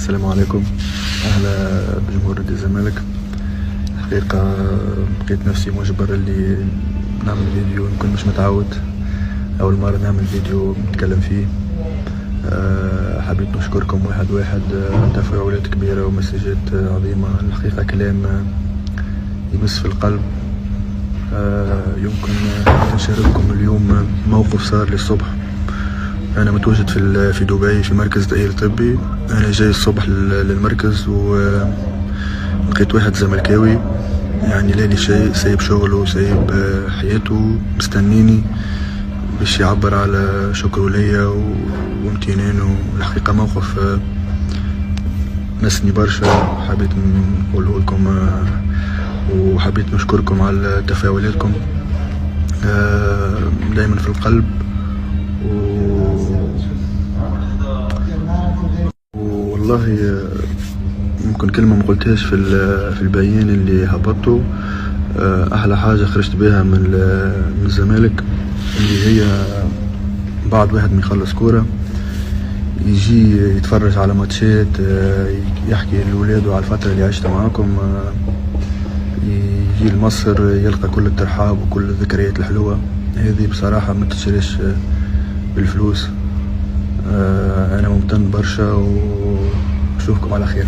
السلام عليكم. اهلا بجمهور نادي الزمالك. حقيقة لقيت نفسي مجبر اللي نعمل فيديو، يمكن مش متعود، اول مرة نعمل فيديو نتكلم فيه. حبيت نشكركم واحد واحد، تفاعلات كبيرة ومسجات عظيمة. الحقيقة كلام يمس في القلب. يمكن نشارككم اليوم موقف صار لي الصبح. انا متواجد في دبي في مركز تأهيل طبي. انا جاي الصبح للمركز ولقيت واحد زملكاوي، يعني لالي شيء، سايب شغله سايب حياته مستنيني باش يعبر على شكره ليا وامتنانه. الحقيقة موقف مسني برشا، حبيت نقوله لكم وحبيت نشكركم على تفاعلاتكم دايما في القلب. والله ممكن كلمة ما قلتهاش في البيان اللي هبطته. احلى حاجة خرجت بها من الزمالك اللي هي بعد واحد ما يخلص كورة يجي يتفرج على ماتشات، يحكي لولاده على الفترة اللي عشتها معاكم، يجي لمصر يلقى كل الترحاب وكل الذكريات الحلوة. هذه بصراحة ما تشريش بالفلوس. انا ممتن برشا واشوفكم على خير.